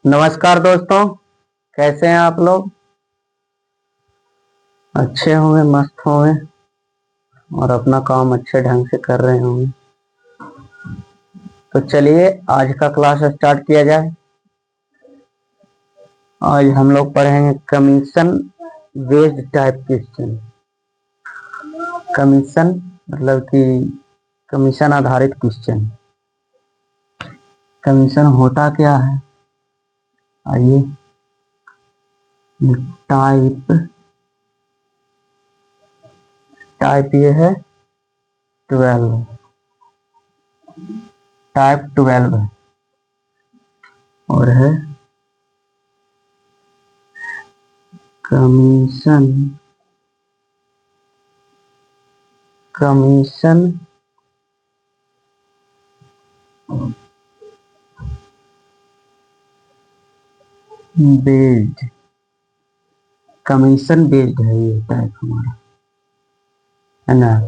नमस्कार दोस्तों, कैसे हैं आप लोग। अच्छे होंगे, मस्त होंगे और अपना काम अच्छे ढंग से कर रहे होंगे। तो चलिए आज का क्लास स्टार्ट किया जाए। आज हम लोग पढ़ेंगे commission based type question. Commission मतलब कि कमीशन आधारित क्वेश्चन। कमीशन होता क्या है, आइए। टाइप टाइप ये है 12। टाइप 12 है और है commission commission based. Commission based है ये टाइप हमारा, है ना।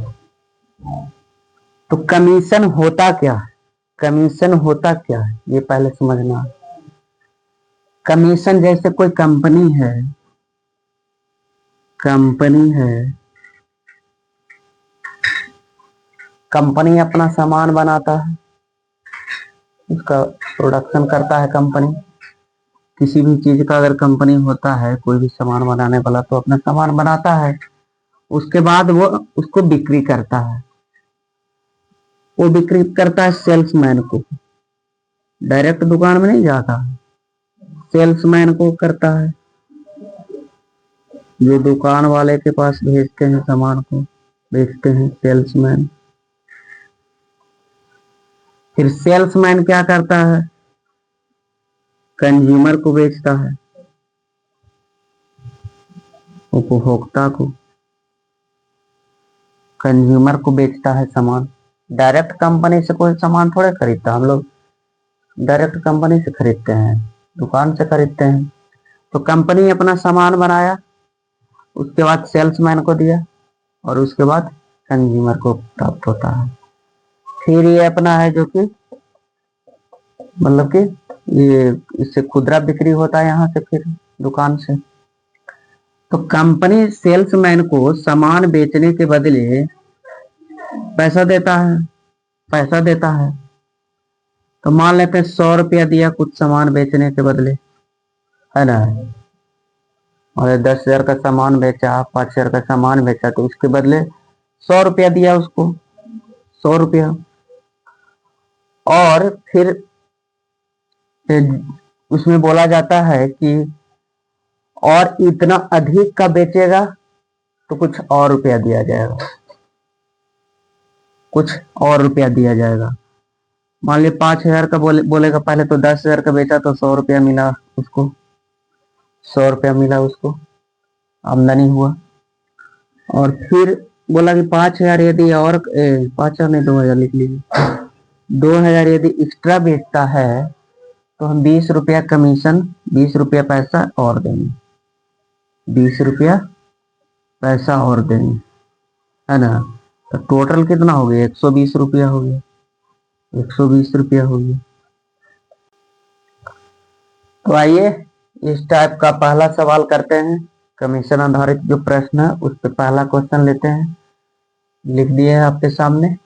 तो कमीशन होता क्या है, कमीशन होता क्या है ये पहले समझना। कमीशन जैसे कोई कंपनी है, कंपनी अपना सामान बनाता है, उसका प्रोडक्शन करता है कंपनी। किसी भी चीज का अगर कंपनी होता है, कोई भी सामान बनाने वाला, तो अपना सामान बनाता है। उसके बाद वो उसको बिक्री करता है। वो बिक्री करता है सेल्समैन को, डायरेक्ट दुकान में नहीं जाता, सेल्समैन को करता है, जो दुकान वाले के पास भेजते हैं, सामान को बेचते हैं सेल्समैन। फिर सेल्समैन क्या करता है, कंज्यूमर को बेचता है, उपभोक्ता को। कंज्यूमर को बेचता है सामान। डायरेक्ट कंपनी से कोई सामान थोड़े खरीदता, हम लोग डायरेक्ट कंपनी से खरीदते हैं, दुकान से खरीदते हैं। तो कंपनी अपना सामान बनाया, उसके बाद सेल्समैन को दिया और उसके बाद कंज्यूमर को प्राप्त होता है। फिर ये अपना है जो कि मतलब कि ये इससे खुदरा बिक्री होता है यहाँ से, फिर दुकान से। तो कंपनी सेल्समैन को सामान बेचने के बदले पैसा देता है। तो मान लेते हैं 100 रुपया दिया कुछ सामान बेचने के बदले, है ना। और 10,000 का सामान बेचा, 5,000 का सामान बेचा, तो उसके बदले 100 रुपया दिया उसको, 100 रुपया। और फिर उसमें बोला जाता है कि और इतना अधिक का बेचेगा तो कुछ और रुपया दिया जाएगा, कुछ और रुपया दिया जाएगा। मान लीजिए 5,000 का बोलेगा पहले, तो 10,000 का बेचा तो 100 रुपया मिला उसको, 100 रुपया मिला उसको, आमदनी हुआ। और फिर बोला कि 5,000 यदि और 5,000 नहीं, 2,000 लिख लीजिए। 2,000 यदि एक्स्ट्रा बेचता है तो हम 20 रुपया कमीशन, 20 रुपया पैसा और देंगे, 20 रुपया पैसा और देंगे, है ना। तो टोटल कितना हो गया, 120 रुपया हो गया, 120 रुपया हो गया। तो आइए इस टाइप का पहला सवाल करते हैं। कमीशन आधारित जो प्रश्न है उस पर पहला क्वेश्चन लेते हैं। लिख दिए है आपके सामने,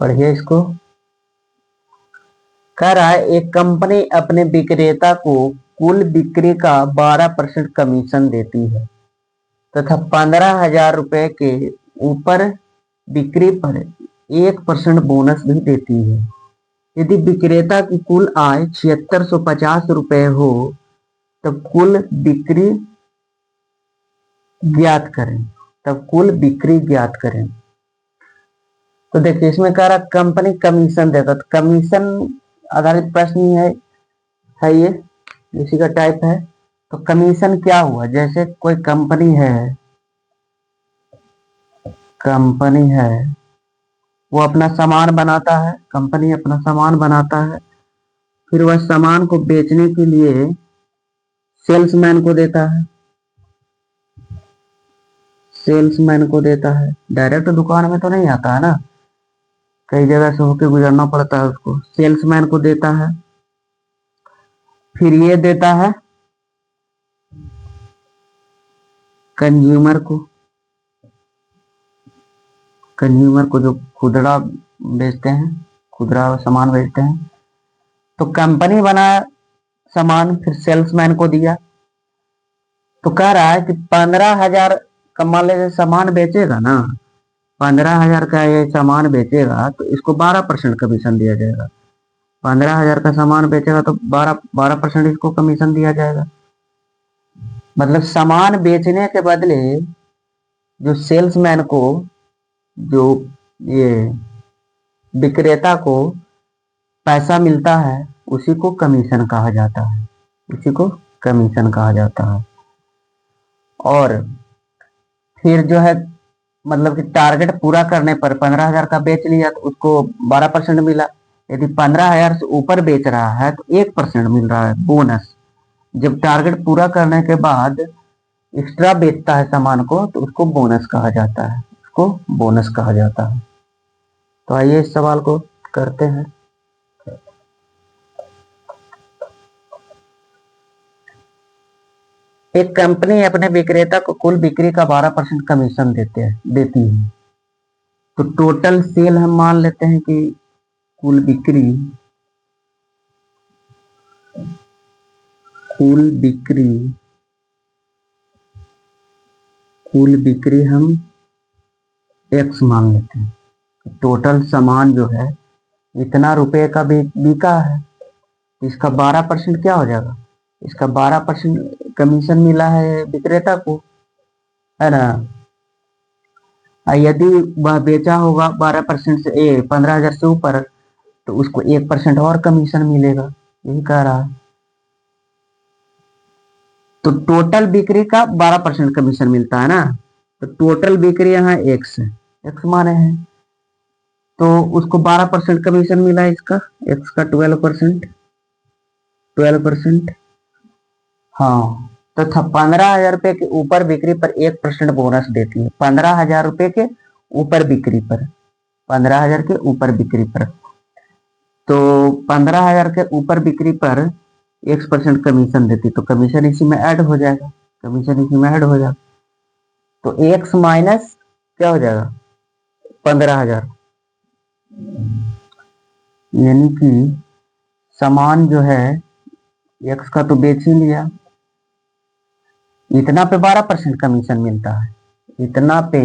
पढ़िए इसको। कह रहा है एक कंपनी अपने विक्रेता को कुल बिक्री का 12% कमीशन देती है तथा 15,000 रुपए के ऊपर बिक्री पर 1% बोनस भी देती है। यदि विक्रेता की कुल आय 7,650 रुपए हो तब कुल बिक्री ज्ञात करें। तो देखिए इसमें कह रहा कंपनी कमीशन देता, तो कमीशन आधारित प्रश्न ही है ये, इसी का टाइप है। तो कमीशन क्या हुआ, जैसे कोई कंपनी है वो अपना सामान बनाता है, कंपनी अपना सामान बनाता है, फिर वह सामान को बेचने के लिए सेल्समैन को देता है, डायरेक्ट दुकान में तो नहीं आता है ना, कई जगह से होके गुजरना पड़ता है उसको, सेल्समैन को देता है। फिर ये देता है कंज्यूमर को, जो खुदरा बेचते हैं, खुदरा सामान बेचते हैं। तो कंपनी बनाया सामान, फिर सेल्समैन को दिया। तो कह रहा है कि 15,000 का मान लीजिए सामान बेचेगा ना, 15,000 का ये सामान बेचेगा तो इसको 12% कमीशन दिया जाएगा। 15,000 का सामान बेचेगा तो 12% इसको कमीशन दिया जाएगा। मतलब सामान बेचने के बदले जो सेल्समैन को, जो ये विक्रेता को पैसा मिलता है, उसी को कमीशन कहा जाता है, उसी को कमीशन कहा जाता है। और फिर जो है मतलब कि टारगेट पूरा करने पर 15,000 का बेच लिया तो उसको 12% मिला। यदि 15,000 से ऊपर बेच रहा है तो 1% मिल रहा है बोनस। जब टारगेट पूरा करने के बाद एक्स्ट्रा बेचता है सामान को तो उसको बोनस कहा जाता है, उसको बोनस कहा जाता है। तो आइए इस सवाल को करते हैं। एक कंपनी अपने विक्रेता को कुल बिक्री का 12% कमीशन देती है। तो टोटल सेल हम मान लेते हैं कि कुल बिक्री हम एक्स मान लेते हैं। टोटल सामान जो है इतना रुपए का बिका है, इसका 12% क्या हो जाएगा, इसका 12% कमीशन मिला है विक्रेता को, है ना। यदि वह बेचा होगा 12% से 15,000 से ऊपर तो उसको 1% और कमीशन मिलेगा, यही कह रहा है। तो टोटल बिक्री का 12% कमीशन मिलता है ना। तो टोटल बिक्री यहाँ एक्स है, एक्स माने हैं, तो उसको 12% कमीशन मिला है, इसका एक्स का 12%। हाँ, तो था 15,000 रुपए के ऊपर बिक्री पर 1% बोनस देती है। 15,000 रुपए के ऊपर बिक्री पर, 15,000 के ऊपर बिक्री पर, तो 15,000 के ऊपर बिक्री पर 1% कमीशन देती, तो कमीशन इसी में ऐड हो जाएगा, कमीशन इसी में ऐड हो जाएगा। तो एक्स माइनस क्या हो जाएगा 15,000, यानी कि सामान जो है एक्स का तो बेच ही लिया, इतना पे 12% कमीशन मिलता है, इतना पे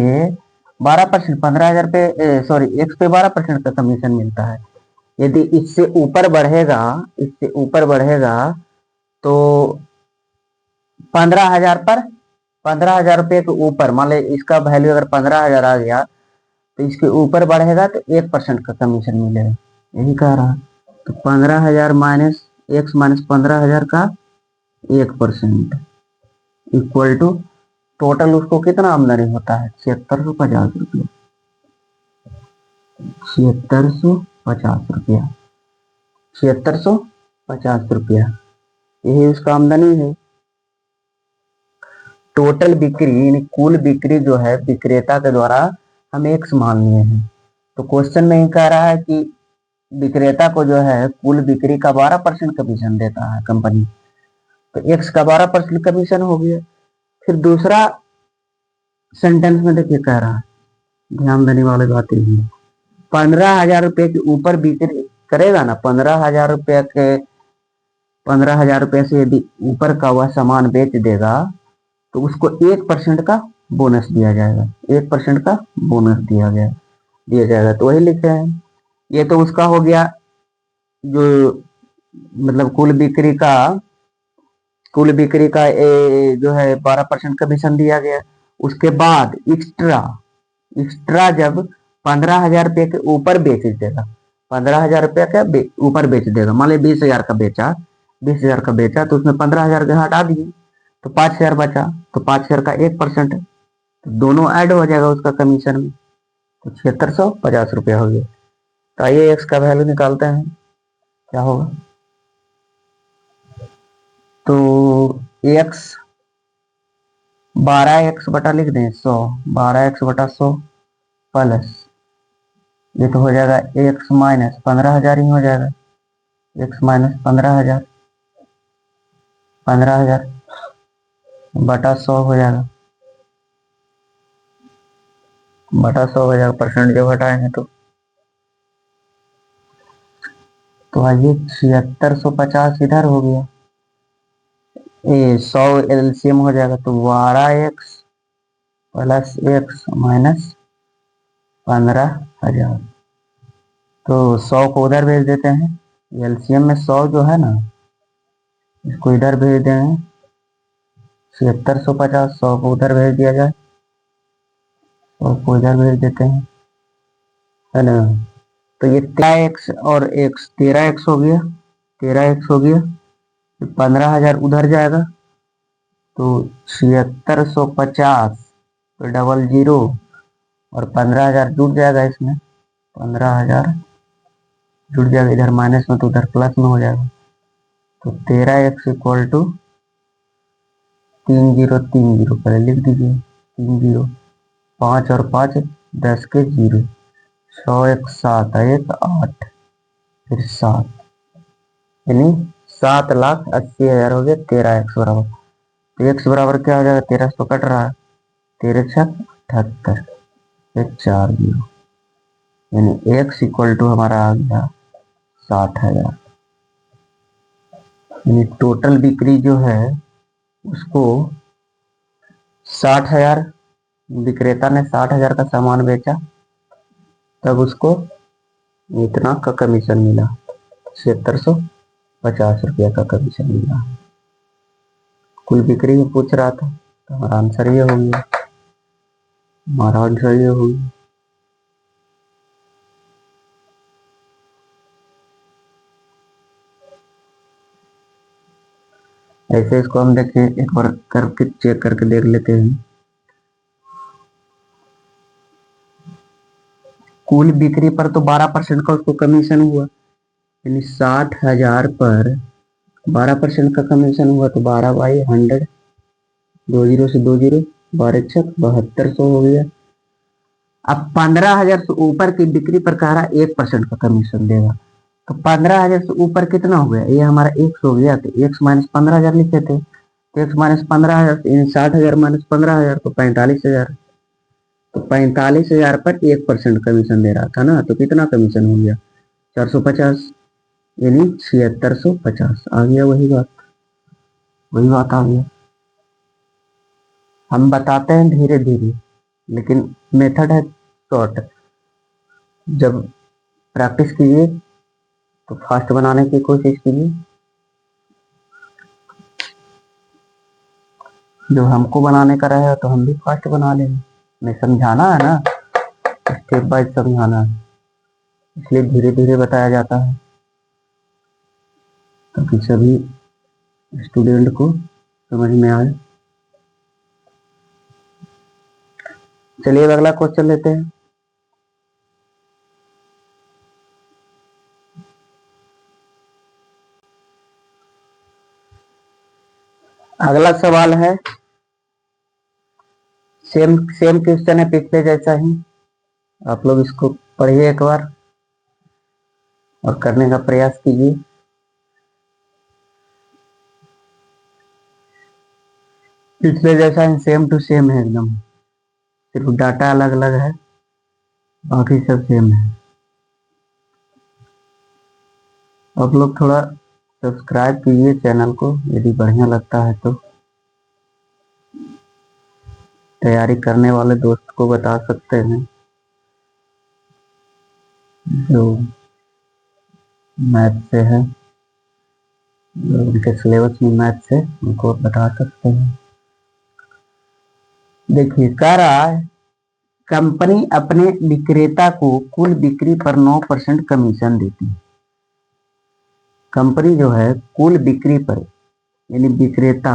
12%, 15,000 पे सॉरी एक्स पे 12% का कमीशन मिलता है। यदि इससे ऊपर बढ़ेगा तो 15,000 पर, 15,000 रुपये के ऊपर मान ली इसका वैल्यू अगर 15,000 आ गया तो इसके ऊपर बढ़ेगा तो 1% का कमीशन मिलेगा, यही कह रहा। तो 15,000 माइनस एक्स माइनस 15,000 का 1% इक्वल टू टोटल उसको कितना आमदनी होता है 7650 रुपया, 7650 रुपया, 7650 रुपया, यही उसका आमदनी है। टोटल बिक्री यानी कुल बिक्री जो है विक्रेता के द्वारा हम एक्स मान लिए हैं। तो क्वेश्चन में ही कह रहा है कि विक्रेता को जो है कुल बिक्री का 12% कमीशन देता है कंपनी, तो एक्स का 12% कमीशन हो गया। फिर दूसरा सेंटेंस में देखिए कह रहा है, ध्यान देने वाली बात यही है, 15,000 रुपये के ऊपर बिक्री करेगा ना, 15,000 रुपये से यदि ऊपर का वह सामान बेच देगा तो उसको 1% का बोनस दिया जाएगा, 1% का बोनस दिया जाएगा। तो वही लिखे हैं। ये तो उसका हो गया जो मतलब कुल बिक्री का जो है 12% कमीशन दिया गया। उसके बाद एक्स्ट्रा जब 15,000 रुपये के ऊपर बेच देगा, 15,000 रुपये के ऊपर बेच देगा, मान ली 20,000 का बेचा, 20,000 का बेचा तो उसमें 15,000 के हटा दिए तो 5,000 बचा, तो 5,000 का 1%, तो दोनों ऐड हो जाएगा उसका कमीशन में, तो 7650 रुपया हो गया। तो आइए एक्स का वैल्यू निकालते हैं, क्या होगा। तो एक्स 12x बटा लिख दें 100, 12x बटा 100 प्लस ये तो हो जाएगा एक्स माइनस 15,000 ही हो जाएगा, एक्स माइनस 15,000 15,000 बटा 100 हो जाएगा, बटा 100 हो जाएगा, परसेंट जब हटाएंगे तो आइए 7650 इधर हो गया, ये 100 एलसीएम हो जाएगा, तो 12x प्लस x माइनस 15,000, तो 100 को उधर भेज देते हैं, एलसीएम में 100 जो है ना, इसको इधर भेज देंगे, 7650, 100 को उधर भेज दिया जाए, 100 को इधर भेज देते हैं, है ना। तो ये 13x और x, 13x हो गया, 13x हो गया, 15,000 उधर जाएगा, तो 7650 तो डबल जीरो और 15,000 जुड़ जाएगा, इसमें 15,000 जुड़ जाएगा, इधर माइनस में तो उधर प्लस में हो जाएगा, तो 13x इक्वल टू 3030 पहले लिख दीजिए, 30, 5 और 5 10 के 0, 100 एक 7 एक 8 फिर 7, यानी 7,80,000 हो गया 13x बराबर। तो x बराबर क्या हो जाएगा, 13 तो कट रहा है, 13×6 = 78 फिर 4 0, यानी x इक्वल टू हमारा आ गया 60,000, यानी टोटल बिक्री जो है उसको 60,000, विक्रेता ने 60,000 का सामान बेचा, तब उसको इतना का कमीशन मिला, 7650 रुपया का कमीशन मिला। कुल बिक्री में पूछ रहा था, तो हमारा आंसर ये हो गया, हमारा आंसर ये हो गया। ऐसे इसको हम देखिए एक बार करके चेक करके देख लेते हैं। कुल बिक्री पर तो 12% का उसको कमीशन हुआ, यानी 60,000 पर 12% का कमीशन हुआ, तो 12/100, 2 0 से 2 0, 12×6 7200 हो गया। अब 15,000 से ऊपर की बिक्री पर कह रहा 1% का कमीशन देगा, तो 15,000 से ऊपर कितना हो गया, ये हमारा x हो गया, तो x माइनस 15,000 लिखे थे, तो x माइनस 15,000 60,000 माइनस 15,000 तो 45,000, तो 45,000 पर 1% कमीशन दे रहा था ना, तो कितना कमीशन हो गया 450, यानी 7650 आ गया, वही बात आ गया। हम बताते हैं धीरे धीरे, लेकिन मेथड है शॉर्ट, जब प्रैक्टिस कीजिए तो फास्ट बनाने की कोशिश कीजिए, जो हमको बनाने का रहेगा तो हम भी फास्ट बना लेंगे, हमें समझाना है ना, स्टेप बाय समझाना है, इसलिए धीरे धीरे बताया जाता है ताकि सभी स्टूडेंट को समझ में आए। चलिए अब अगला क्वेश्चन लेते हैं। अगला सवाल है, सेम सेम क्वेश्चन है पिछले जैसा ही, आप लोग इसको पढ़िए एक बार और करने का प्रयास कीजिए। पिछले जैसा ही सेम टू सेम है एकदम, सिर्फ डाटा अलग अलग है, बाकी सब सेम है। आप लोग थोड़ा सब्सक्राइब कीजिए चैनल को, यदि बढ़िया लगता है तो तैयारी करने वाले दोस्त को बता सकते हैं, जो मैथ से है, जो उनके सिलेबस में मैथ से, उनको बता सकते हैं। देखिए कह रहा है, कंपनी अपने विक्रेता को कुल बिक्री पर 9% कमीशन देती है। कंपनी जो है कुल बिक्री पर, यानी विक्रेता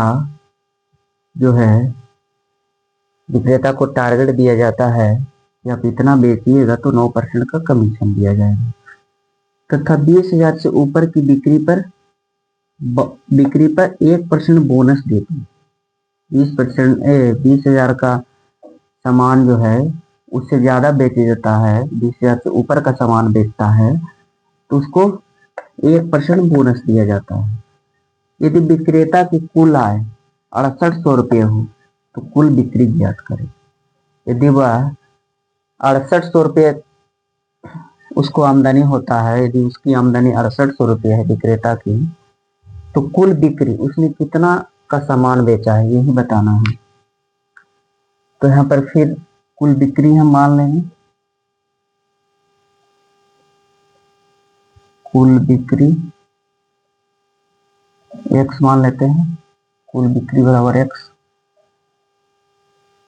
जो है, विक्रेता को टारगेट दिया जाता है कि आप इतना बेचिएगा तो 9% का कमीशन दिया जाएगा, तथा 20,000 से ऊपर की बिक्री पर 1% बोनस देती है। 20,000 का सामान जो है उससे ज्यादा बेचे जाता है, 20,000 से ऊपर का सामान बेचता है तो उसको 1% बोनस दिया जाता है। यदि विक्रेता की कुल आय 6800 रुपये हो तो कुल बिक्री ज्ञात करें। यदि वह 6800 रुपये उसको आमदनी होता है, यदि उसकी आमदनी 6800 रुपये है विक्रेता की, तो कुल बिक्री उसने कितना का सामान बेचा है यही बताना है। तो यहाँ पर फिर कुल बिक्री हम मान लेंगे, कुल बिक्री x मान लेते हैं, कुल बिक्री बराबर x।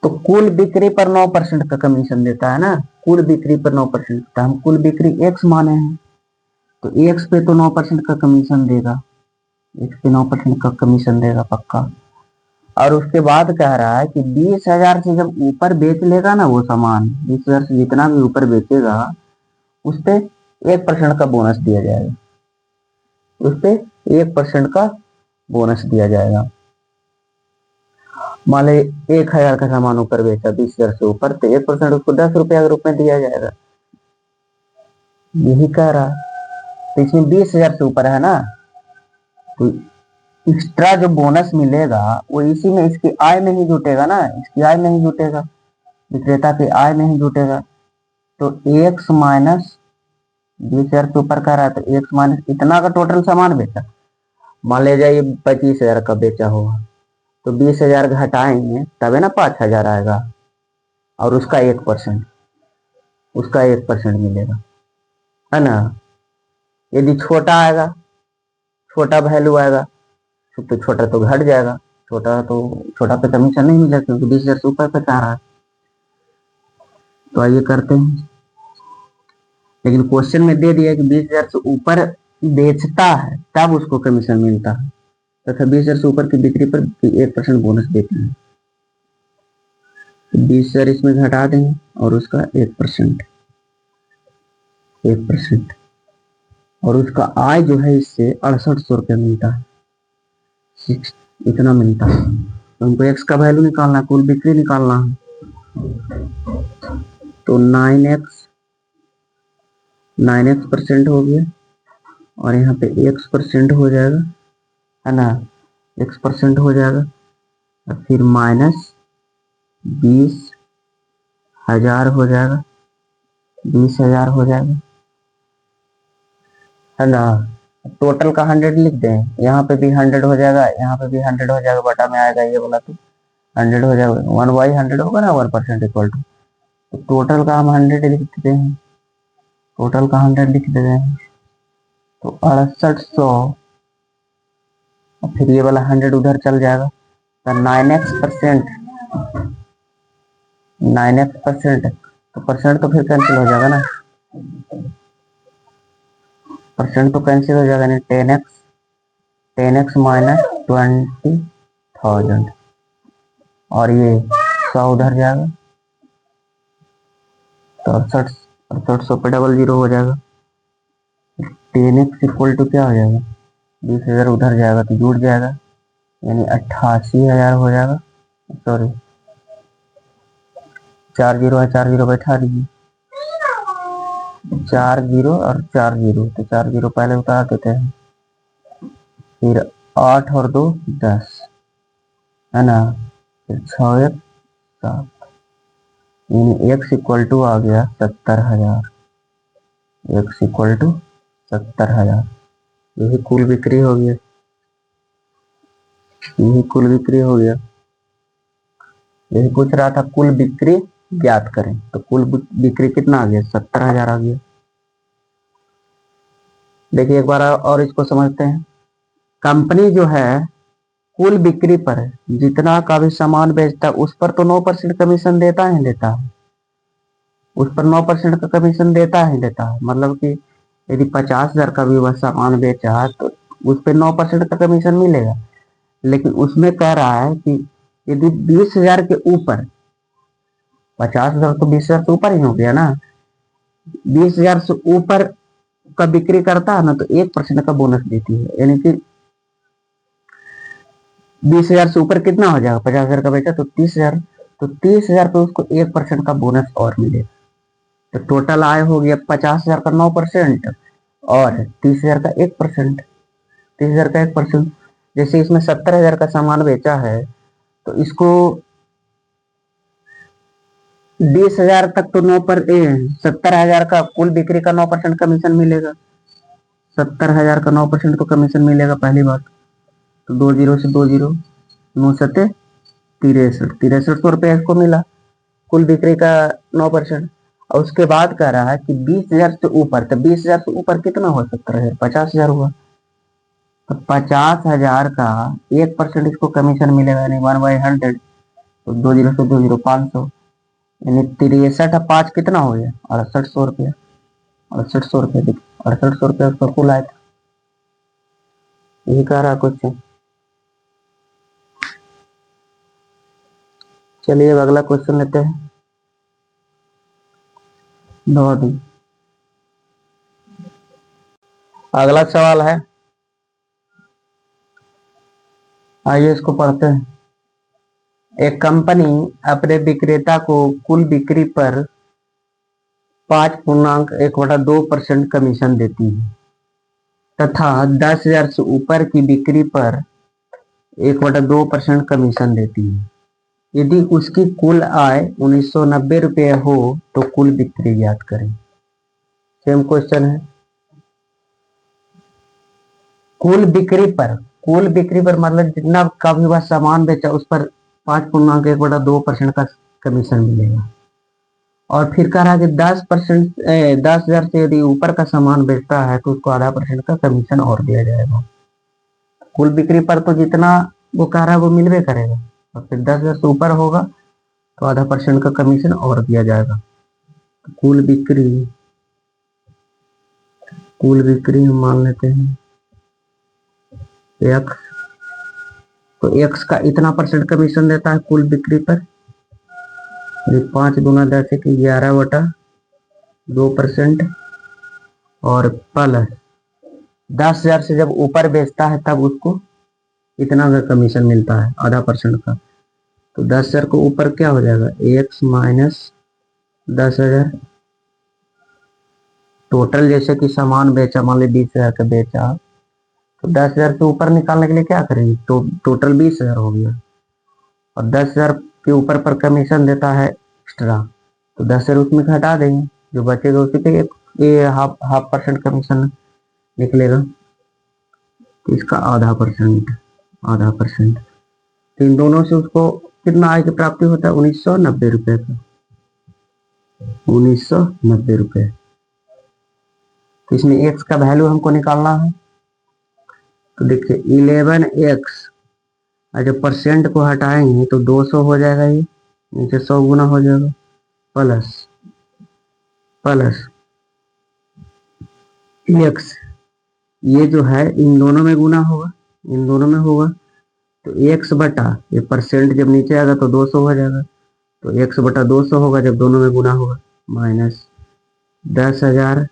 तो कुल बिक्री पर 9% का कमीशन देता है ना, कुल बिक्री पर 9%। तो हम कुल बिक्री x माने हैं तो x पे तो 9% का कमीशन देगा, x पे 9% का कमीशन देगा पक्का। और उसके बाद कह रहा है कि 20,000 से जब ऊपर बेच लेगा ना वो सामान, 20,000 से जितना भी ऊपर बेचेगा उस पे 1% का बोनस दिया जाएगा, उस पे 1% का बोनस दिया जाएगा। मान ली 1,000 का सामान ऊपर बेचा 20,000 से ऊपर, तो 1% उसको 10 रुपया के रूप में दिया जाएगा, यही कह रहा। तो इसमें 20,000 से ऊपर है ना, तो एक्स्ट्रा जो बोनस मिलेगा वो इसी में, इसकी आय में ही जुटेगा ना, इसकी आय में ही जुटेगा, विक्रेता की आय में ही जुटेगा। तो x माइनस 20,000 से ऊपर कह रहा है तो x माइनस इतना का टोटल सामान बेचा। मान लीजिए ये 25,000 का बेचा होगा तो 20,000 घटाएंगे तबे ना 5,000 आएगा, और उसका 1%, उसका 1% मिलेगा, है ना। यदि छोटा आएगा, छोटा वैल्यू आएगा तो छोटा तो घट जाएगा, छोटा पे कमीशन नहीं मिलेगा क्योंकि 20,000 से ऊपर पे चाह रहा है। तो आइए करते हैं, लेकिन क्वेश्चन में दे दिया कि 20,000 से ऊपर बेचता है तब उसको कमीशन मिलता है, तथा 20,000 से ऊपर की बिक्री पर 1% बोनस देते हैं। तो 20,000 इसमें घटा देंगे और उसका 1%, और उसका आय जो है इससे 6800 रुपया मिलता है, इतना मिलता है। तो हमको x का वैल्यू निकालना है, कुल बिक्री निकालना है। तो 9x हो गया और यहाँ पे x% हो जाएगा, है ना, x% हो जाएगा, और फिर माइनस 20,000 हो जाएगा, 20,000 हो जाएगा, है ना। टोटल का 100 लिख दें, यहाँ पे भी 100 हो जाएगा, यहाँ पे भी 100 हो जाएगा, बटा में आएगा ये बोला तो 100 हो जाएगा, 1/100 होगा ना, 1% इक्वल टू। तो टोटल का हम 100 लिख देते हैं, टोटल का 100 लिख देते हैं, तो 6800, और फिर ये वाला 100 उधर चल जाएगा, तो 9x%, तो परसेंट तो फिर कैंसिल हो जाएगा ना, परसेंट तो कैंसिल हो जाएगा नहीं, 10x माइनस 20,000, और ये 100 उधर जाएगा, तो 6800 पे 00 हो जाएगा। 10x इक्वल टू क्या हो जाएगा, 20,000 उधर जाएगा तो जुड़ जाएगा, यानी 88,000 हो जाएगा। सॉरी 4 जीरो है, 4 जीरो बैठा दीजिए, 4 जीरो और 4 जीरो, तो 4 जीरो पहले उतार देते हैं, फिर 8 और 2 10, है ना, फिर 6 1 7, यानी x इक्वल टू आ गया 70,000, x इक्वल टू 70,000। यही कुल बिक्री हो गया, यही कुल बिक्री हो गया। यही पूछ रहा था कुल बिक्री ज्ञात करें, तो कुल बिक्री कितना आ गया, 70,000 आ गया। देखिए एक बार और इसको समझते हैं। कंपनी जो है कुल बिक्री पर जितना का भी सामान बेचता है उस पर तो 9% कमीशन देता ही देता है, उस पर 9% का कमीशन देता ही देता है। मतलब कि यदि 50,000 का भी वह सामान बेचा तो उस पर 9% का कमीशन मिलेगा। लेकिन उसमें कह रहा है कि यदि 20,000 के ऊपर, 50,000 तो 20,000 से ऊपर ही हो गया ना, 20,000 से ऊपर का बिक्री करता है ना तो 1% का बोनस देती है, यानी कि 20,000 से ऊपर कितना हो जाएगा, 50,000 का बेचा तो 30,000, तो 30,000 पे उसको 1% का बोनस और मिलेगा। तो टोटल आय हो गया 50,000 का 9% और 30,000 का 1%, 30,000 का 1%। जैसे इसमें 70,000 का सामान बेचा है तो इसको 20,000 तक तो 70,000 का कुल बिक्री का 9% कमीशन मिलेगा। 70,000 का 9% तो कमीशन मिलेगा पहली बात। तो 20 से 20 9 सत्ते 63,000 इसको मिला कुल बिक्री का 9%। और उसके बाद कह रहा है कि 20,000 से ऊपर, तो 20,000 से ऊपर कितना हुआ? 70,000, 50,000 हुआ। तो 50,000 का 1% इसको कमीशन मिलेगा, यानी 1/100। तो 20 से 20 500, यानी 63 कितना हो गया? 6800 रुपया। 6800 रुपया, देखिए 6800 रुपया उसका कुल आया था। यही कह रहा कुछ। चलिए अब अगला क्वेश्चन लेते हैं। अगला सवाल है, आइए इसको पढ़ते हैं। एक कंपनी अपने विक्रेता को कुल बिक्री पर 5.1/2% कमीशन देती है तथा 10,000 से ऊपर की बिक्री पर 1/2% कमीशन देती है। यदि उसकी कुल आय 1990 रुपये हो तो कुल बिक्री ज्ञात करें। सेम क्वेश्चन है। कुल बिक्री पर मतलब जितना का भी वह सामान बेचा उस पर 5.1/2% का कमीशन मिलेगा। और फिर कह रहा है कि 10,000 से यदि ऊपर का सामान बेचता है तो उसको ½ का कमीशन और दिया जाएगा। कुल बिक्री पर तो जितना वो कह रहा है वो मिलवे करेगा, और फिर 10,000 से ऊपर होगा तो ½ का कमीशन और दिया जाएगा। कुल बिक्री हम मान लेते हैं एक्स। तो एक्स का इतना % कमीशन देता है कुल बिक्री पर। 5 दूना 10 की 11/2%, और प्लस 10,000 से जब ऊपर बेचता है तब उसको इतना का कमीशन मिलता है, ½ का। तो 10,000 को ऊपर क्या हो जाएगा? X minus 10,000। टोटल जैसे कि सामान बेचा, मान ली 20,000 का बेचा, तो 10,000 से ऊपर निकालने के लिए क्या करेंगे? तो टोटल 20,000 हो गया, और 10,000 के ऊपर पर कमीशन देता है एक्स्ट्रा, तो 10,000 उसमें से हटा देंगे, जो बचेगा उसी पे ये हाफ % कमीशन निकलेगा। तो इसका आधा परसेंट। तो इन दोनों से उसको कितना आय की प्राप्ति होता है? 1990 रुपये का। 1990 रुपये। तो इसमें एक्स का वैल्यू हमको निकालना है। तो देखिए 11x, और जब परसेंट को हटाएंगे तो 200 हो जाएगा, ये नीचे 100 गुना हो जाएगा, प्लस एक्स, ये जो है इन दोनों में गुना होगा, इन दोनों में होगा। तो एक्स बटा ये परसेंट जब नीचे आएगा तो 200 हो जाएगा, तो एक्स बटा 200 होगा जब दोनों में गुना होगा, माइनस 10,000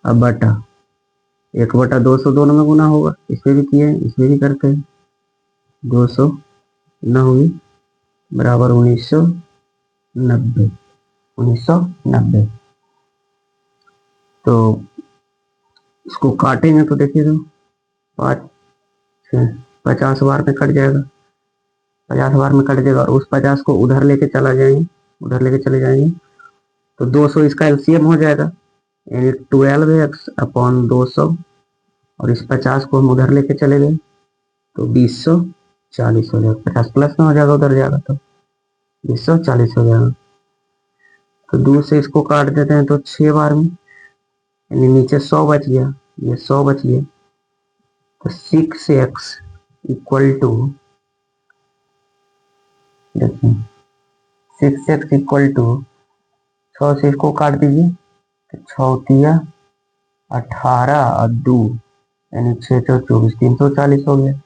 अब बटा 1/200 दोनों में गुना होगा। इसमें भी किए, इसमें भी करते हैं। 200 ना हुई बराबर 1990। तो इसको काटेंगे तो देखिए, तो 50 बार में कट जाएगा, 50 बार में कट जाएगा, और उस 50 को उधर लेके चले जाएंगे तो 200 इसका एलसीएम हो जाएगा, यानी 12x/200, और इस 50 को हम उधर लेके चले गए तो 2040 हो जाएगा। 50 प्लस में हो जाएगा, उधर जाएगा तो 2040 हो जाएगा। तो 2 से इसको काट देते हैं तो 6 बार में, यानी नीचे 100 बच गया, ये 100 बच गया। तो 6x इक्वल टू, देखिए 6x इक्वल टू 6 से इसको काट दीजिए तो 6 18 और 2 यानी 6 4 24, 340 हो गया।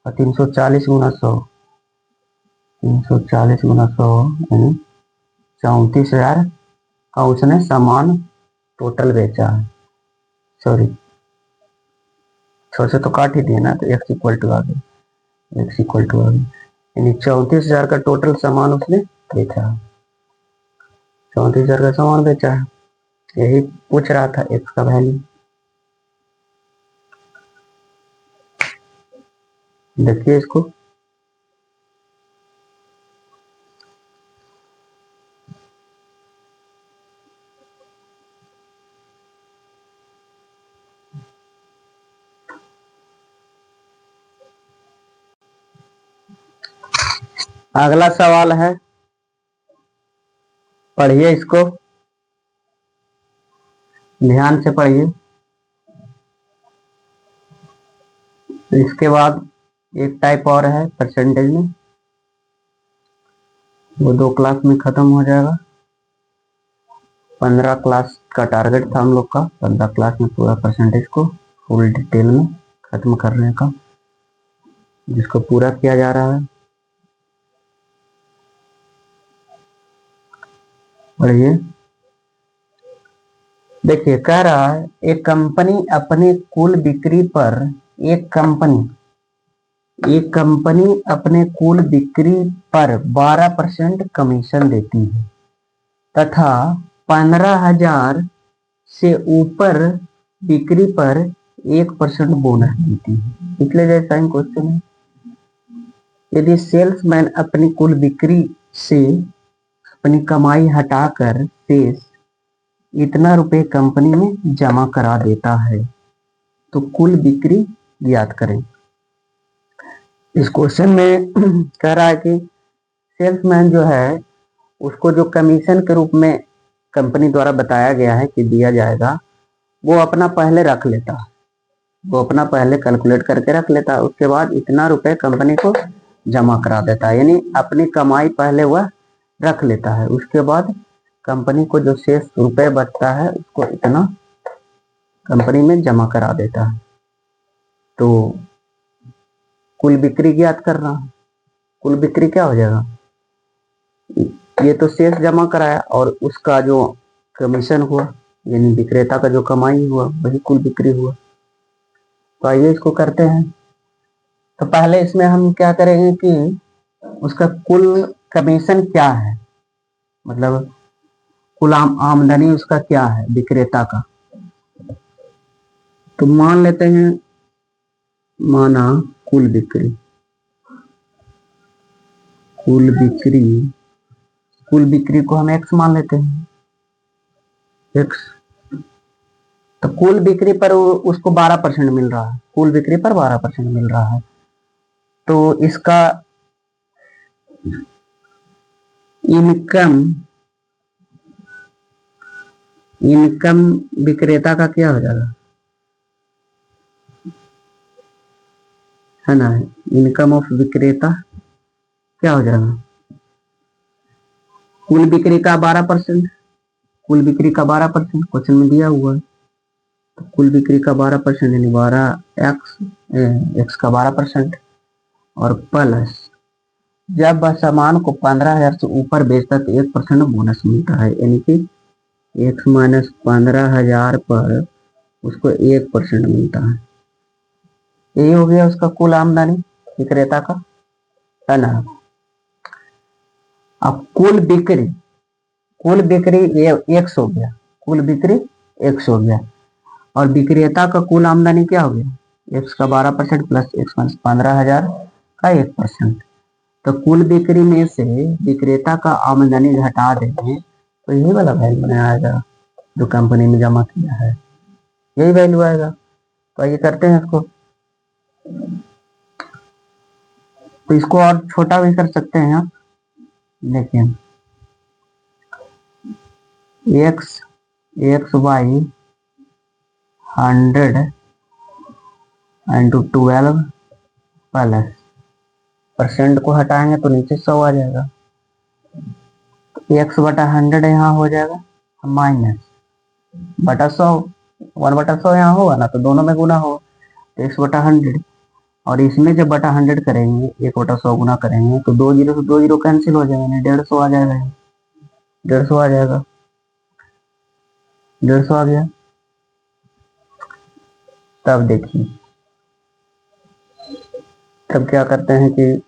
और 340 गुना 100, 340 गुना 100 यानी 34,000 का उसने सामान टोटल बेचा है। सॉरी, 6 से तो काट ही दिया ना, तो एक्स इक्वल टू आ गया, यानी 34,000 का टोटल सामान उसने बेचा है। 34,000 का सामान बेचा है, यही पूछ रहा था एक्स का वैल्यू। देखिए इसको, अगला सवाल है, पढ़िए इसको, ध्यान से पढ़िए। इसके बाद एक टाइप और है परसेंटेज में, वो 2 क्लास में खत्म हो जाएगा। 15 क्लास का टारगेट था हम लोग का, 15 क्लास में पूरा परसेंटेज को फुल डिटेल में खत्म करने का, जिसको पूरा किया जा रहा है। पढ़िए, देखिए कह रहा है एक कंपनी अपने कुल बिक्री पर, एक कंपनी अपने कुल बिक्री पर 12% कमीशन देती है तथा 15,000 से ऊपर बिक्री पर 1% बोनस देती है। पिछले जैसा ही क्वेश्चन है। यदि सेल्समैन अपनी कुल बिक्री से अपनी कमाई हटाकर शेष इतना रुपए कंपनी में जमा करा देता है तो कुल बिक्री ज्ञात करें। इस क्वेश्चन में कह रहा है कि सेल्समैन जो है उसको जो कमीशन के रूप में कंपनी द्वारा बताया गया है कि दिया जाएगा, वो अपना पहले रख लेता है, वो अपना पहले कैलकुलेट करके रख लेता है। उसके बाद इतना रुपए कंपनी को जमा करा देता है, यानी अपनी कमाई पहले वह रख लेता है। उसके बाद कंपनी को जो शेष रुपए बचता है उसको इतना कंपनी में जमा करा देता है। तो कुल बिक्री ज्ञात करना है। कुल बिक्री क्या हो जाएगा, ये तो शेष जमा कराया और उसका जो कमीशन हुआ यानी विक्रेता का जो कमाई हुआ वही कुल बिक्री हुआ। तो आइए इसको करते हैं। तो पहले इसमें हम क्या करेंगे कि उसका कुल कमीशन क्या है, मतलब कुल आमदनी उसका क्या है विक्रेता का। तो मान लेते हैं, माना कुल बिक्री, कुल बिक्री को हम एक्स मान लेते हैं, एक्स। तो कुल बिक्री पर उसको 12% मिल रहा है, कुल बिक्री पर 12% मिल रहा है। तो इसका इनकम विक्रेता का क्या हो जाएगा, है ना, इनकम ऑफ विक्रेता क्या हो जाएगा, कुल बिक्री का 12%, कुल बिक्री का 12% क्वेश्चन में दिया हुआ है। तो कुल बिक्री का 12% यानी 12x, एक्स का 12% और प्लस जब वह सामान को 15,000 से ऊपर बेचता तो 1% बोनस मिलता है, यानी कि x माइनस 15,000 पर उसको 1% मिलता है। यही हो गया उसका कुल आमदनी विक्रेता का, है ना। अब कुल बिक्री ये एक्स हो गया, कुल बिक्री एक्स हो गया और विक्रेता का कुल आमदनी क्या हो गया, एक्स का 12% प्लस एक्स माइनस 15,000 का 1%। तो कुल बिक्री में से विक्रेता का आमदनी घटा देंगे तो यही वाला वैल्यू में आएगा जो कंपनी में जमा किया है, यही वैल्यू आएगा। तो ये करते हैं इसको, तो इसको और छोटा भी कर सकते हैं आप। देखिए x y 100 into 12 plus percent को हटाएंगे तो नीचे 100 आ जाएगा। एक्स बटा 100 यहाँ हो जाएगा माइनस बटा 100, 1/100 यहाँ होगा ना तो दोनों में गुना होगा, तो एक्स बटा 100 और इसमें जब बटा 100 करेंगे 1/100 गुना करेंगे तो 2 जीरो से 2 जीरो कैंसिल हो जाएगा, 150 आ जाएगा, 150 आ जाएगा, 150 आ गया। तब देखिए, तब क्या करते हैं कि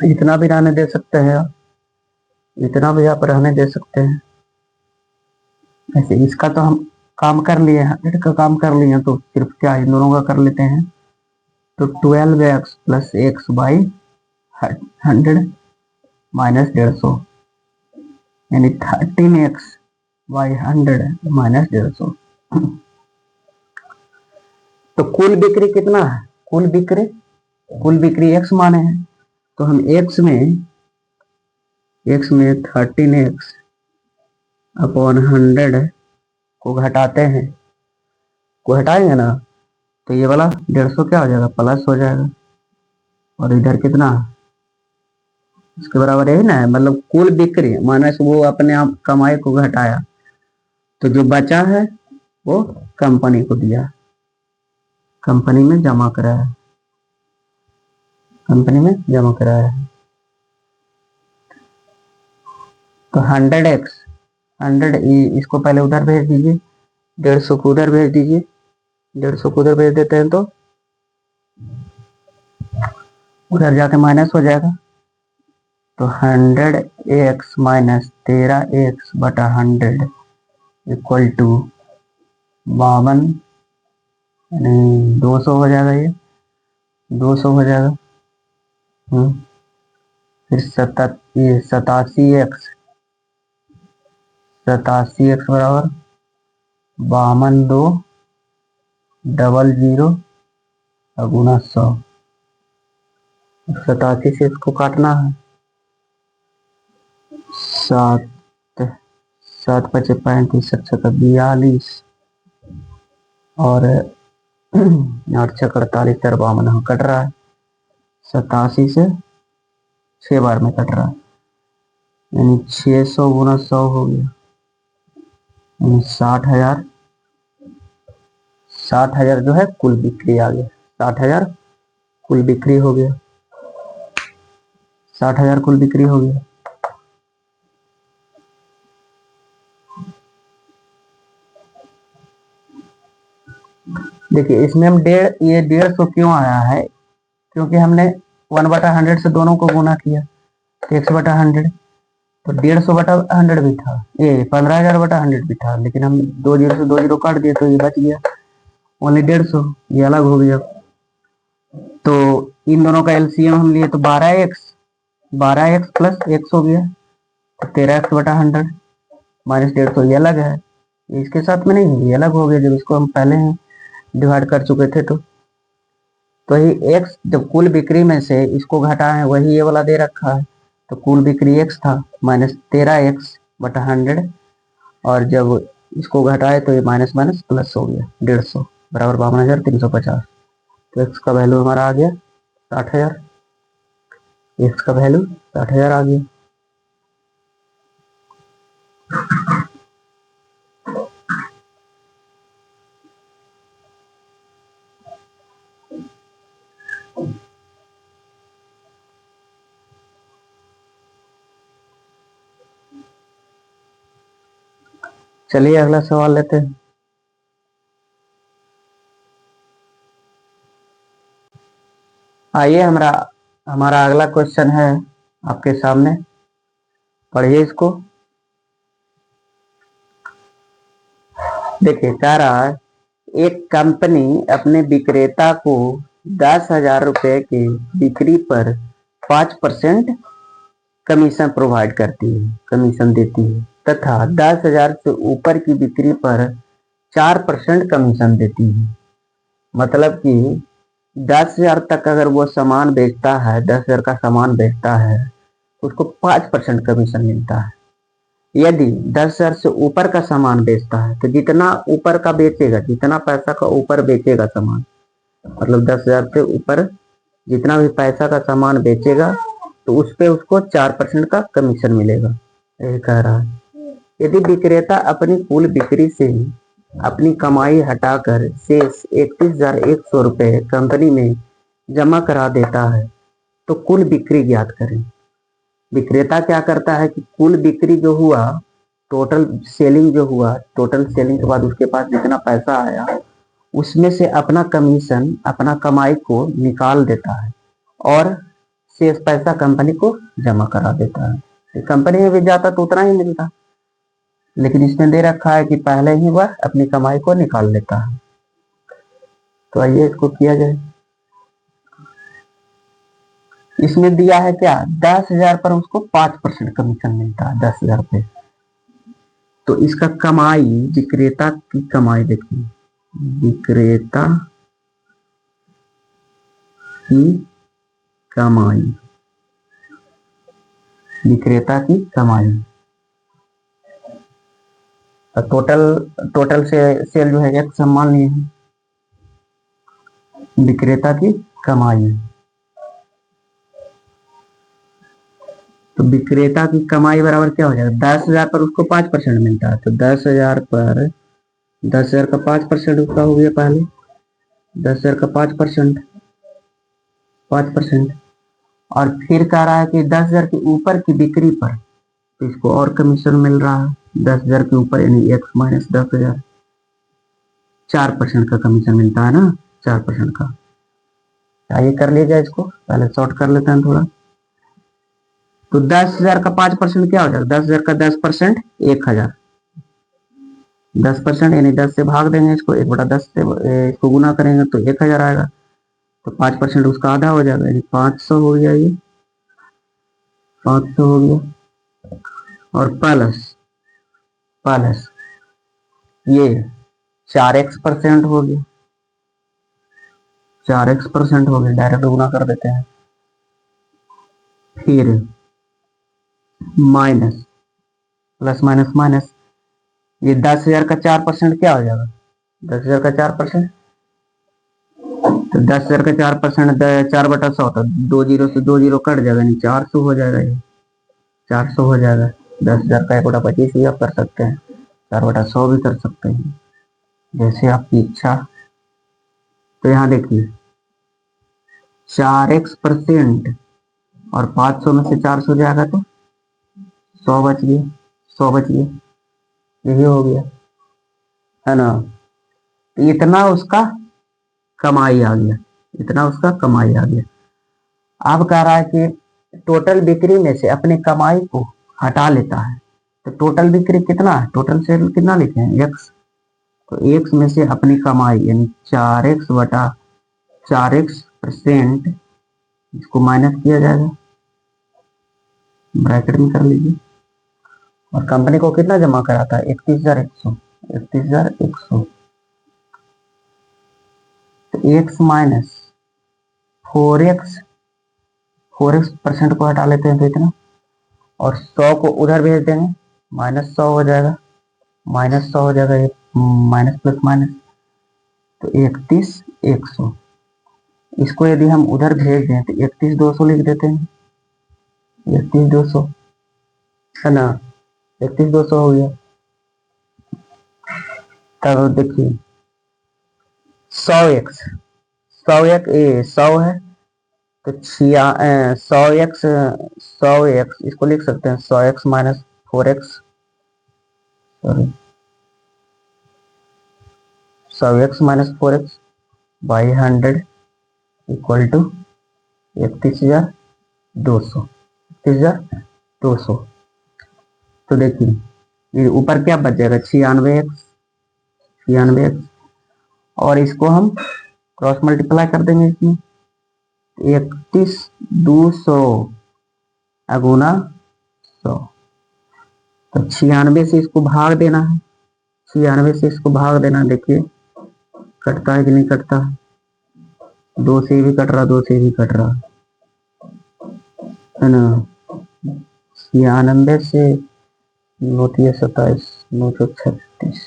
इतना भी रहने दे सकते हैं, इतना भी आप रहने दे सकते हैं। ऐसे इसका तो हम काम कर लिए, 100 का काम कर लिए तो सिर्फ क्या इन दोनों का कर लेते हैं, तो 12x plus x by 100 minus 150, यानी 13x बाई 100 माइनस 150। तो कुल बिक्री कितना है? कुल बिक्री x माने हैं, तो हम x में 13x अपॉन 100 को घटाते हैं, को हटाएंगे ना तो ये वाला 150 क्या हो जाएगा? प्लस हो जाएगा। और इधर कितना? इसके बराबर यही ना है, मतलब कुल बिक्री माइनस वो अपने आप कमाई को घटाया, तो जो बचा है वो कंपनी को दिया, कंपनी में जमा कराया, कंपनी में जमा कराया है। तो 100x 100 इसको पहले उधर भेज दीजिए, 150 को उधर भेज दीजिए, 150 को उधर भेज देते हैं तो उधर जाके माइनस हो जाएगा। तो 100x माइनस 13x बटा 100 इक्वल टू 52, यानी 200 हो जाएगा, ये 200 हो जाएगा। फिर 87x बराबर 52,200 गुना 100। 87 से इसको काटना है, 7 7 पचे 35, 42 और 8 छः 48, 52 कट रहा है, 87 से 6 बार में कट रहा है, यानी 600 गुना 100 हो गया, यानी 60,000। 60,000 जो है कुल बिक्री आ गया, 60,000 कुल बिक्री हो गया, 60,000 कुल बिक्री हो गया। देखिए इसमें हम ये 150 क्यों आया है? क्योंकि हमने 1/100 से दोनों को गुना किया, x/100, तो 150/100 भी था, ये 15,000/100 भी था, लेकिन हम 2 जीरो से 2 जीरो काट दिए तो ये बच गया ओनली 150, ये अलग हो गया। तो इन दोनों का एलसीएम हम लिए तो 12x प्लस x हो गया, तो 13x/100 माइनस 150, ये अलग है, इसके साथ में नहीं, ये अलग हो गया जब इसको हम पहले ही डिवाइड कर चुके थे। तो ही x जब कुल बिक्री में से इसको घटा है वही ये वाला दे रखा है, तो कुल बिक्री x था माइनस 13x/100, और जब इसको घटाए तो ये माइनस माइनस प्लस हो गया 150 बराबर 52,350। तो x का वैल्यू हमारा आ गया 60,000, x का वैल्यू 60,000 आ गया। चलिए अगला सवाल लेते हैं। आइए हमारा अगला क्वेश्चन है आपके सामने, पढ़िए इसको। देखिए कह रहा है एक कंपनी अपने विक्रेता को 10,000 रुपए की बिक्री पर 5% कमीशन प्रोवाइड करती है, कमीशन देती है, तथा 10,000 से ऊपर की बिक्री पर 4% कमीशन देती है। मतलब कि 10,000 तक अगर वो सामान बेचता है, 10,000 का सामान बेचता है, उसको 5% कमीशन मिलता है। यदि 10,000 से ऊपर का सामान बेचता है तो जितना ऊपर का बेचेगा, जितना पैसा का ऊपर बेचेगा सामान, मतलब 10,000 से ऊपर जितना भी पैसा का सामान बेचेगा तो उस पे उसको 4% का कमीशन मिलेगा, यही कह रहा है। यदि विक्रेता अपनी कुल बिक्री से अपनी कमाई हटाकर शेष 31,100 रुपए कंपनी में जमा करा देता है तो कुल बिक्री ज्ञात करें। विक्रेता क्या करता है कि कुल बिक्री जो हुआ, टोटल सेलिंग जो हुआ, टोटल सेलिंग के बाद उसके पास जितना पैसा आया उसमें से अपना कमीशन, अपना कमाई को निकाल देता है और शेष पैसा कंपनी को जमा करा देता है। कंपनी में भी जाता तो उतना ही मिलता, लेकिन इसमें दे रखा है कि पहले ही वह अपनी कमाई को निकाल लेता है। तो आइए इसको किया जाए। इसमें दिया है क्या, 10,000 पर उसको 5% कमीशन मिलता है, 10,000 पे। तो इसका कमाई, विक्रेता की कमाई देखिए, विक्रेता की कमाई, विक्रेता की कमाई, टोटल टोटल से सेल जो है एक्स हम मान लिए हैं, विक्रेता की कमाई। तो विक्रेता की कमाई बराबर क्या हो जाएगा, 10,000 पर उसको 5% मिलता है, तो 10,000 पर 10,000 का 5% उसका हो गया पहले, 10,000 का 5%, 5%। और फिर कह रहा है कि 10,000 के ऊपर की बिक्री पर तो इसको और कमीशन मिल रहा है, 10,000 के ऊपर यानी एक्स माइनस 10,000, 4% का कमीशन मिलता है ना, 4% का। आइए कर लीजिए, इसको पहले शॉर्ट कर लेते हैं थोड़ा। तो 10,000 का 5% क्या हो जाएगा, 10,000 का 10% 1,000, 10% यानी 10 से भाग देंगे इसको, 1/10 से इसको गुना करेंगे तो 1,000 आएगा। तो 5% उसका आधा हो जाएगा, यानी 500 हो गया, ये 500 हो गया। और प्लस प्लस ये 4x% हो गया, 4x% हो गया, डायरेक्ट गुना कर देते हैं। फिर माइनस, प्लस माइनस माइनस, ये 10,000 का 4% क्या हो जाएगा, 10,000 का 4%, तो 10,000 का 4%, 4/100, तो 2 जीरो से 2 जीरो कट जाएगा, यानी 400 हो जाएगा, ये 400 हो जाएगा। 10,000 का 1/25 भी आप कर सकते हैं, 4/100 भी कर सकते हैं, जैसे आपकी इच्छा। तो यहाँ देखिए 4x% और 500 में से 400 जाएगा तो 100 बच गया, 100 बच गया, यही हो गया, है ना। तो इतना उसका कमाई आ गया, इतना उसका कमाई आ गया। अब कह रहा है कि टोटल बिक्री में से अपने कमाई को हटा लेता है, तो टोटल बिक्री कितना है, टोटल सेल कितना लिखे हैं, एक्स। तो एक्स में से अपनी कमाई यानी 4x इसको माइनस किया जाएगा, ब्रैकेट में कर लीजिए। और कंपनी को कितना जमा कराता है, 31,100, 31,100। तो एक्स माइनस 4x को हटा लेते हैं तो इतना, और 100 को उधर भेज देंगे, -100 हो जाएगा, -100 हो जाएगा, ये माइनस प्लस माइनस, तो 31,100। इसको यदि हम उधर भेज दें तो 31,200 लिख देते हैं, 31,200, है ना, 31,200 हो गया। तब देखिए 100x, 100x ये 100 है, तो 100x इसको लिख सकते हैं 100x minus 4x, sorry 100x minus 4x by 100 equal to 31,200, 31,200। तो देखिए ये ऊपर क्या बच जाएगा, 96x, 96x, और इसको हम क्रॉस मल्टीप्लाई कर देंगे इसमें, 31,200 अगुना 100, तो 96 से इसको भाग देना है, 96 से इसको भाग देना, देखिए कटता है कि नहीं कटता, 2 से भी कट रहा, 2 से भी कट रहा, है ना। 96 से 927, 936,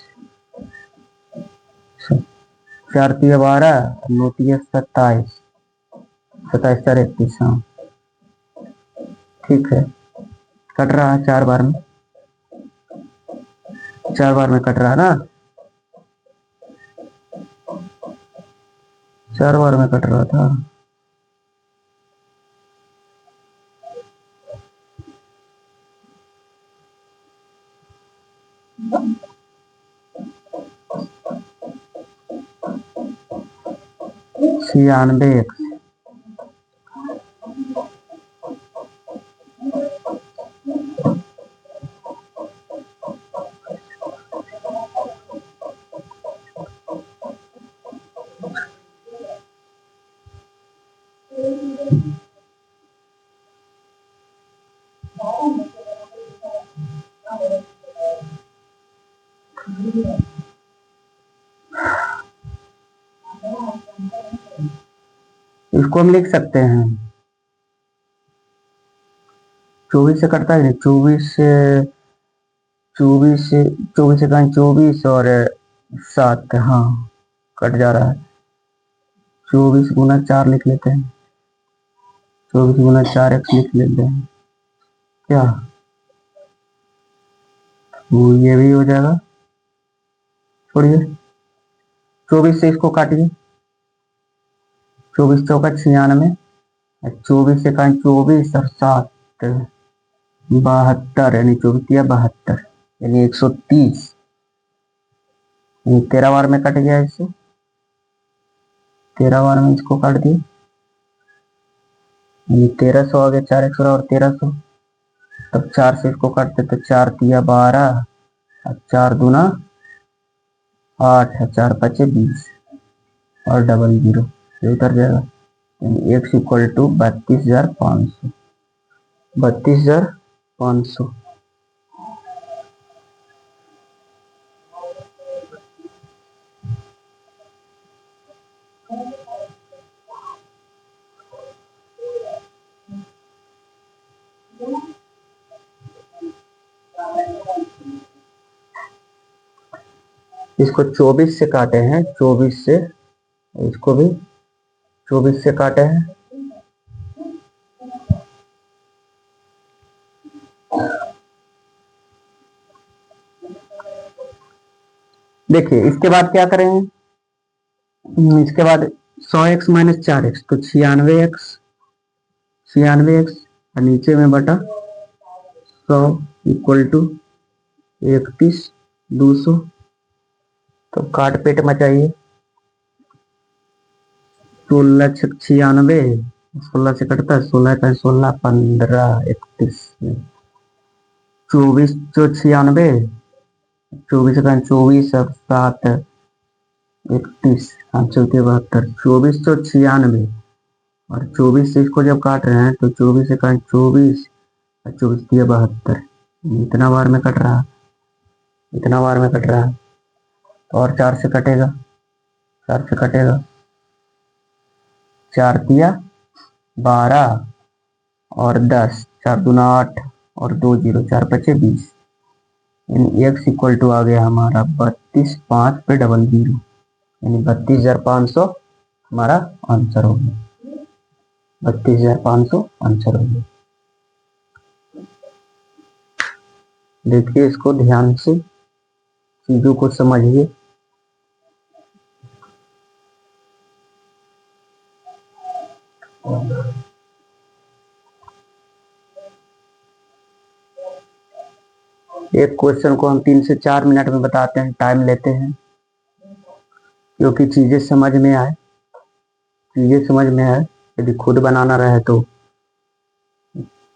4×3 12, 9×27, 27×4 31, हाँ ठीक है, कट रहा है 4 बार में, 4 बार में कट रहा है ना, 4 बार में कट रहा था। छियानवे एक्स, इसको हम लिख सकते हैं 24 से कटता है, 24 से 24 और 7, हाँ कट जा रहा है। 24 गुना 4 लिख लेते हैं, 24 गुना 4 x लिख लेते हैं, क्या वो ये भी हो जाएगा। छोड़िए 24 से इसको काटिए, 24 चौका 96, 24 से 24 और 7 72, यानी 24 या 72 यानी 130, 13 बार में कट गया। इससे 13 बार में इसको काट दिए, यानी 1300 आ गया, 4 एक्स और 1300। तब 4 से इसको काटते तो 4 तिया 12 और 4 दूना 8 और 4 पचे 20 और डबल 0 ये उतर जाएगा, यानी x इक्वल टू 32,500। 32,500। इसको 24 से काटे हैं, 24 से, इसको भी 24 से काटे हैं। देखिए इसके बाद क्या करेंगे, इसके बाद 100x माइनस 4x तो 96x, 96x और नीचे में बटा 100 इक्वल टू 31,200। तो काट पेट मचाइए, 16 छक 96, 16 से कटता है, 16 का 16, 15, 31, 24 जो 96, 24 का 24 और 7 31, हाँ चौथे 72, 24 तो 96 और 24 से इसको जब काट रहे हैं तो 24 से का 24 और 24 दिया 72, इतना बार में कट रहा है, इतना बार में कट रहा है। और 4 से कटेगा, 4 से कटेगा, 4 दिया 12 और 10, 4 दूना 8 और 2 0, 4 पचे 20, यानी x इक्वल टू आ गया हमारा 32,500 पे डबल 0, यानी 32,500 हमारा आंसर हो गया। 32,500 आंसर हो गया। देखिए इसको ध्यान से, चीजों को समझिए। एक क्वेश्चन को हम 3 से 4 मिनट में बताते हैं, टाइम लेते हैं, क्योंकि चीजें समझ में आए, चीजें समझ में आए। यदि खुद बनाना रहे तो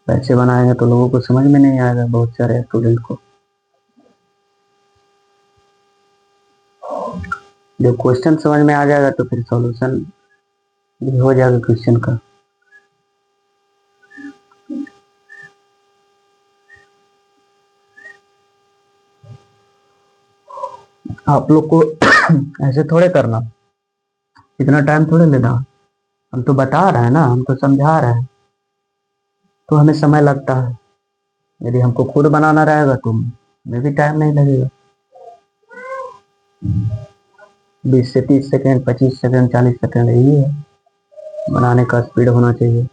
पैसे बनाएंगे तो लोगों को समझ में नहीं आएगा, बहुत सारे स्टूडेंट को। जब क्वेश्चन समझ में आ जाएगा तो फिर सॉल्यूशन भी हो जाएगा क्वेश्चन का। आप लोग को ऐसे थोड़े करना, इतना टाइम थोड़े लेना। हम तो बता रहे हैं ना, हम तो समझा रहे हैं, तो हमें समय लगता है। यदि हमको खुद बनाना रहेगा तो हमें भी टाइम नहीं लगेगा। 20 से 30 सेकेंड, 25 सेकेंड, 40 सेकेंड, यही है बनाने का स्पीड होना चाहिए।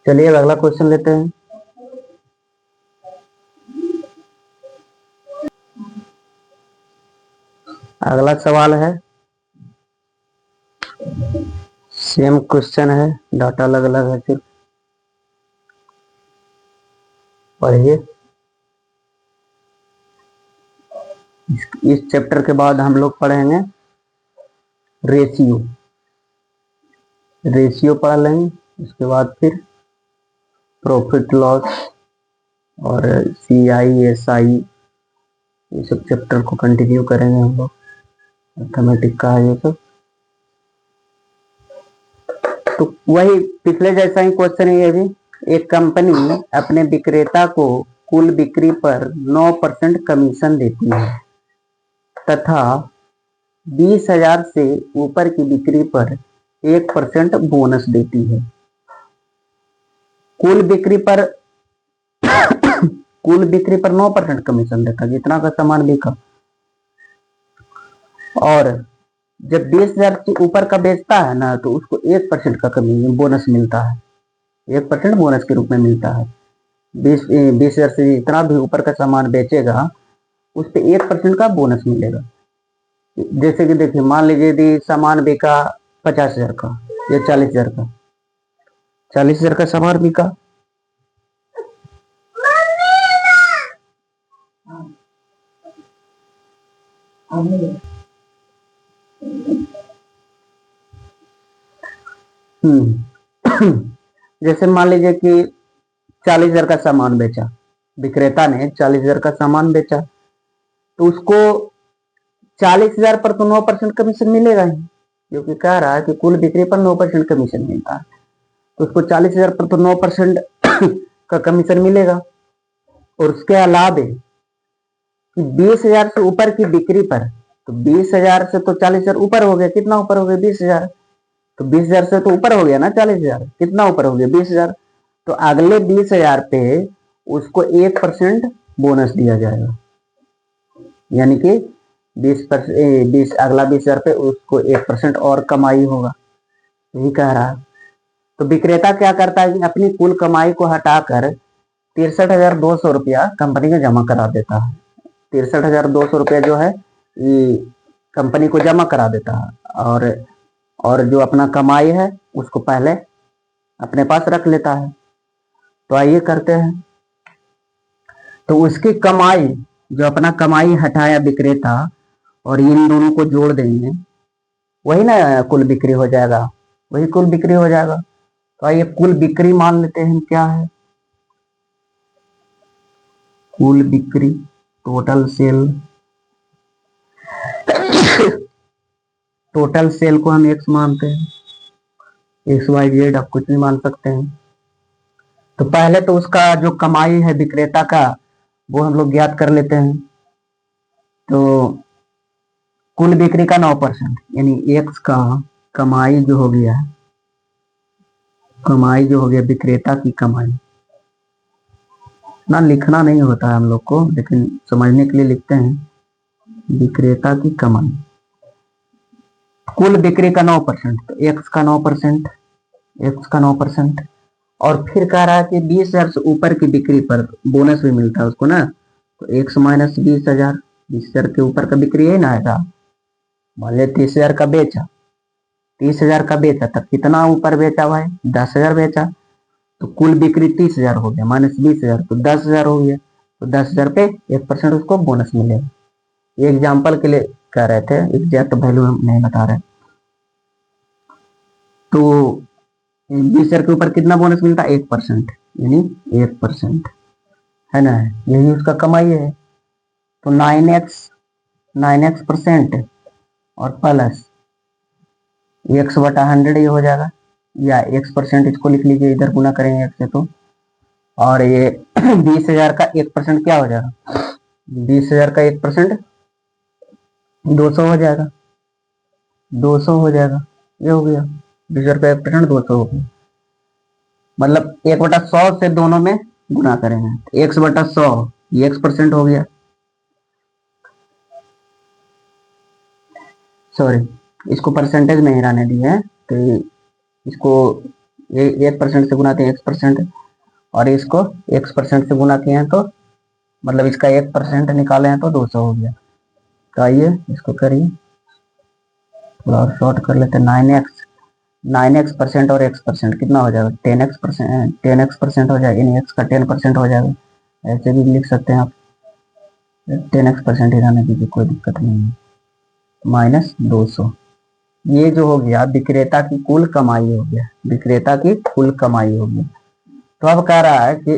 चलिए अब अगला क्वेश्चन लेते हैं। अगला सवाल है, सेम क्वेश्चन है, डाटा अलग अलग है, सिर्फ पढ़िए। इस चैप्टर के बाद हम लोग पढ़ेंगे रेशियो, रेशियो पढ़ लेंगे। उसके बाद फिर प्रॉफिट लॉस और CI, SI, ये सब चैप्टर को कंटिन्यू करेंगे हम लोग, मैथमेटिक्स का है ये सब। तो वही पिछले जैसा ही क्वेश्चन है ये भी। एक कंपनी अपने विक्रेता को कुल बिक्री पर 9% कमीशन देती है तथा 20,000 से ऊपर की बिक्री पर 1% बोनस देती है। कुल बिक्री पर कुल बिक्री पर 9% कमीशन देता है, जितना का सामान बिका। और जब 20,000 से ऊपर का बेचता है ना, तो उसको 1% का कमीशन बोनस मिलता है। 1% बोनस के रूप में मिलता है। 20,000 से जितना भी ऊपर का सामान बेचेगा उस पर 1% का बोनस मिलेगा। जैसे कि देखिए, मान लीजिए यदि सामान बिका 50,000 का या 40,000 का, 40,000 का सामान बिका, जैसे मान लीजिए कि 40,000 का सामान बेचा, विक्रेता ने 40,000 का सामान बेचा, तो उसको 40,000 पर तो 9% कमीशन मिलेगा ही, क्योंकि कह रहा है कि कुल बिक्री पर 9% कमीशन मिलता है। तो उसको 40,000 पर तो 9% का कमीशन मिलेगा। और उसके अलावे कि 20,000 से ऊपर की बिक्री पर, तो 20,000 से तो 40,000 ऊपर हो गया, कितना ऊपर हो गया? 20,000। तो 20,000 से तो ऊपर हो गया ना 40,000, कितना ऊपर हो गया? 20,000। तो अगले 20,000 पे उसको 1% बोनस दिया जाएगा, यानी कि 20 अगला 20,000 पे उसको 1% और कमाई होगा, यही कह रहा है। तो विक्रेता क्या करता है कि अपनी कुल कमाई को हटाकर 63,200 रुपया कंपनी को जमा करा देता है। 63,200 रुपया जो है ये कंपनी को जमा करा देता है, और जो अपना कमाई है उसको पहले अपने पास रख लेता है। तो आइए करते हैं। तो उसकी कमाई, जो अपना कमाई हटाया विक्रेता, और इन दोनों को जोड़ देंगे, वही ना कुल बिक्री हो जाएगा, वही कुल बिक्री हो जाएगा। तो आइए कुल बिक्री मान लेते हैं क्या है। कुल बिक्री, टोटल सेल, टोटल सेल को हम एक्स मानते हैं, एक्स वाई जेड, आप कुछ भी मान सकते हैं। तो पहले तो उसका जो कमाई है विक्रेता का, वो हम लोग ज्ञात कर लेते हैं। तो कुल बिक्री का 9%, यानी एक्स का कमाई जो हो गया, कमाई जो हो गया विक्रेता की कमाई, ना लिखना नहीं होता है हम लोग को, लेकिन समझने के लिए लिखते हैं। विक्रेता की कमाई, कुल बिक्री का 9%, तो एक्स का 9%, एक्स का 9%। और फिर कह रहा है कि 20,000 से ऊपर की बिक्री पर बोनस भी मिलता है उसको ना। तो एक्स माइनस 20,000, 20,000 के ऊपर का बिक्री है ना आएगा। मान लिया 30,000 का बेचा, 30,000 का बेचा, तब कितना ऊपर बेचा भाई? 10,000 बेचा। तो कुल बिक्री 30,000 हो गया, माइनस 20,000 तो 10,000 हो गया। तो 10,000 पे 1% उसको बोनस मिलेगा। ये एग्जाम्पल के लिए कह रहे थे, एग्जैक्ट वैल्यू हम नहीं बता रहे। तो 20,000 के ऊपर कितना बोनस मिलता है? 1%, यानी 1%, है ना, यही उसका कमाई है। तो 9x परसेंट और प्लस एक्स बटा 100 ये हो जाएगा, या x%, इसको लिख लीजिए, इधर गुना करेंगे x से तो। और ये 20,000 का 1% क्या हो जाएगा? 20,000 का 1% 200 हो जाएगा, 200 हो जाएगा, ये हो गया। 20,000 का 1% 200 हो गया। मतलब 1/100 से दोनों में गुना करेंगे, x/100 ये x% हो गया, सॉरी इसको परसेंटेज में ही रहने दिए हैं। तो इसको 1% से गुना किए x%, और इसको x% से गुना किए हैं, तो मतलब इसका 1% निकाले हैं तो 200 हो गया। तो आइए इसको करिए, थोड़ा और शॉर्ट कर लेते हैं। 9x और x% कितना हो जाएगा? 10x% हो जाएगा, यानी x का 10% हो जाएगा। ऐसे भी लिख सकते हैं आप, 10x% ही रहने दीजिए, कोई दिक्कत नहीं है। माइनस 200, ये जो हो गया विक्रेता की कुल कमाई हो गया, विक्रेता की कुल कमाई हो गया। तो अब कह रहा है कि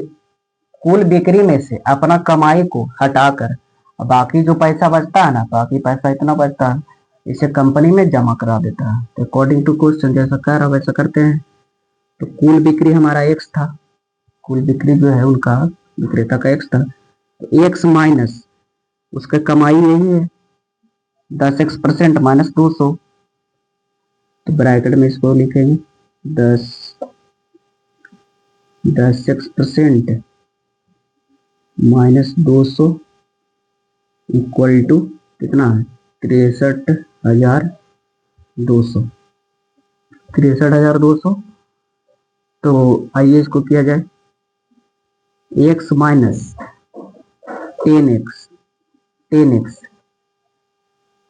कुल बिक्री में से अपना कमाई को हटाकर बाकी जो पैसा बचता है ना, बाकी पैसा इतना बचता है, इसे कंपनी में जमा करा देता है। तो अकॉर्डिंग टू क्वेश्चन जैसा कह रहा वैसा करते हैं। तो कुल बिक्री हमारा एक्स था, कुल बिक्री जो है उनका, विक्रेता का एक्स था, तो एक्स माइनस उसका कमाई यही है, 10x% -200, तो ब्रैकेट में इसको लिखेंगे 10x% -200 इक्वल टू कितना है 63,200। 63,200। तो आइए इसको किया जाए x माइनस 10x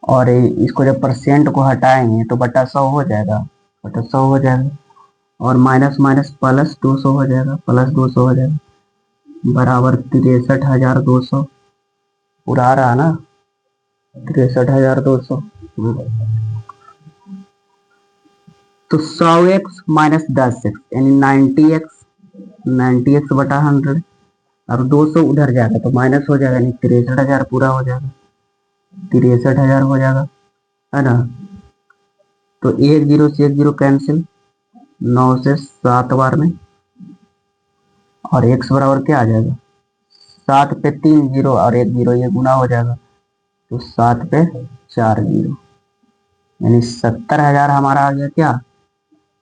और इसको जब परसेंट को हटाएंगे तो बटा 100 हो जाएगा, बटा 100 हो जाएगा, और माइनस माइनस प्लस 200 हो जाएगा, प्लस 200 हो जाएगा, बराबर 63,200। पूरा आ रहा ना 63,200। तो 100x माइनस 10x यानी 90x बटा 100, और 200 उधर जाएगा तो माइनस हो जाएगा, यानी 63,000 पूरा हो जाएगा, 63,000 हो जाएगा, है ना। तो 10 से 10 कैंसिल, 9 से 7 बार में, और x बराबर क्या आ जाएगा 7 पे 3 जीरो और 1 जीरो, ये गुना हो जाएगा, तो 7 पे 4 जीरो, यानी 70,000 हमारा आ गया क्या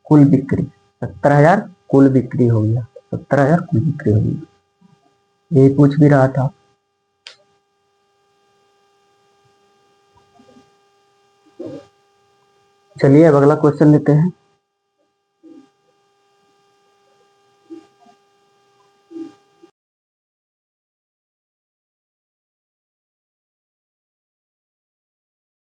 कुल बिक्री। 70,000 कुल बिक्री हो गया, 70,000 कुल बिक्री हो गई। यही पूछ भी रहा था। चलिए अब अगला क्वेश्चन लेते हैं।